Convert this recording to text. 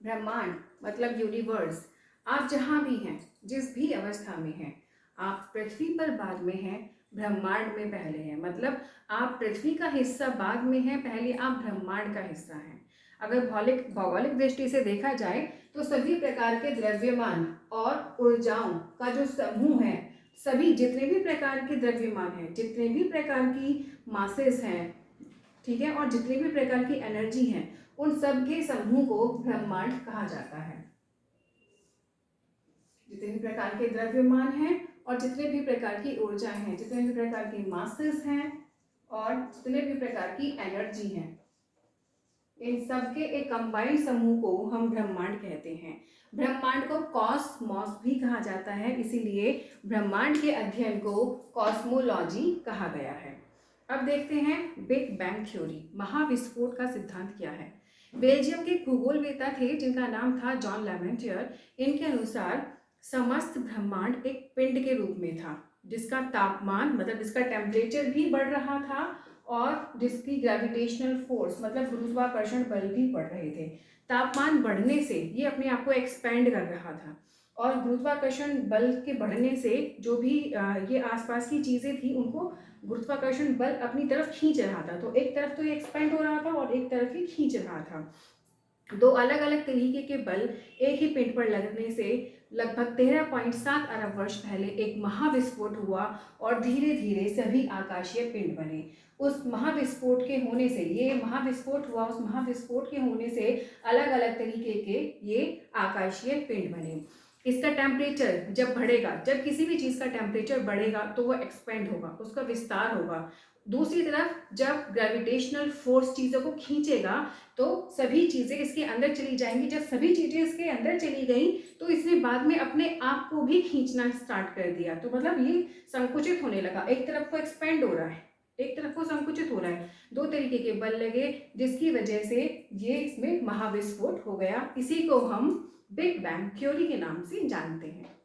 ब्रह्मांड मतलब यूनिवर्स। आप जहाँ भी हैं, जिस भी अवस्था में हैं, आप पृथ्वी पर बाद में हैं, ब्रह्मांड में पहले हैं। मतलब आप पृथ्वी का हिस्सा बाद में हैं, पहले आप ब्रह्मांड का हिस्सा हैं। अगर भौगोलिक दृष्टि से देखा जाए तो सभी प्रकार के द्रव्यमान और ऊर्जाओं का जो समूह है, सभी जितने भी प्रकार के द्रव्यमान हैं, जितने भी प्रकार की मासेस हैं, ठीक है, और जितने भी प्रकार की एनर्जी हैं, उन सब के समूह को ब्रह्मांड कहा जाता है। जितने भी प्रकार के द्रव्यमान हैं और जितने भी प्रकार की ऊर्जाएं हैं, जितने भी प्रकार की मासेस हैं और जितने भी प्रकार की एनर्जी हैं, इन सब के एक कंबाइंड समूह को हम ब्रह्मांड कहते हैं। ब्रह्मांड को कॉस्मॉस भी कहा जाता है, इसीलिए ब्रह्मांड के अध्ययन को कॉस्मोलॉजी कहा गया है। अब देखते हैं बिग बैंग थ्योरी, महाविस्फोट का सिद्धांत क्या है। बेल्जियम के खगोलवेत्ता थे जिनका नाम था जॉन लैवेंटियर। इनके अनुसार समस्त ब्रह्मांड एक पिंड के रूप में था, जिसका तापमान मतलब जिसका टेम्परेचर भी बढ़ रहा था और जिसकी ग्रेविटेशनल फोर्स मतलब गुरुत्वाकर्षण बल भी बढ़ रहे थे। तापमान बढ़ने से ये अपने आप को एक्सपेंड कर रहा था और गुरुत्वाकर्षण बल के बढ़ने से जो भी ये आसपास की चीज़ें थी उनको गुरुत्वाकर्षण बल अपनी तरफ खींच रहा था। तो एक तरफ तो ये एक्सपेंड हो रहा था और एक तरफ ही खींच रहा था। दो अलग अलग तरीके के बल एक ही पिंड पर लगने से लगभग 13.7 अरब वर्ष पहले एक महाविस्फोट हुआ और धीरे धीरे सभी आकाशीय पिंड बने। उस महाविस्फोट के होने से ये महाविस्फोट हुआ, उस महाविस्फोट के होने से अलग अलग तरीके के ये आकाशीय पिंड बने। इसका टेम्परेचर जब बढ़ेगा, जब किसी भी चीज़ का टेम्परेचर बढ़ेगा तो वो एक्सपेंड होगा, उसका विस्तार होगा। दूसरी तरफ जब ग्रेविटेशनल फोर्स चीज़ों को खींचेगा तो सभी चीज़ें इसके अंदर चली जाएंगी। जब सभी चीज़ें इसके अंदर चली गई तो इसने बाद में अपने आप को भी खींचना स्टार्ट कर दिया। तो मतलब ये संकुचित होने लगा, एक तरफ को एक्सपेंड हो रहा है, एक तरफ को संकुचित हो रहा है। दो तरीके के बल लगे जिसकी वजह से ये इसमें महाविस्फोट हो गया। इसी को हम बिग बैंग थ्योरी के नाम से जानते हैं।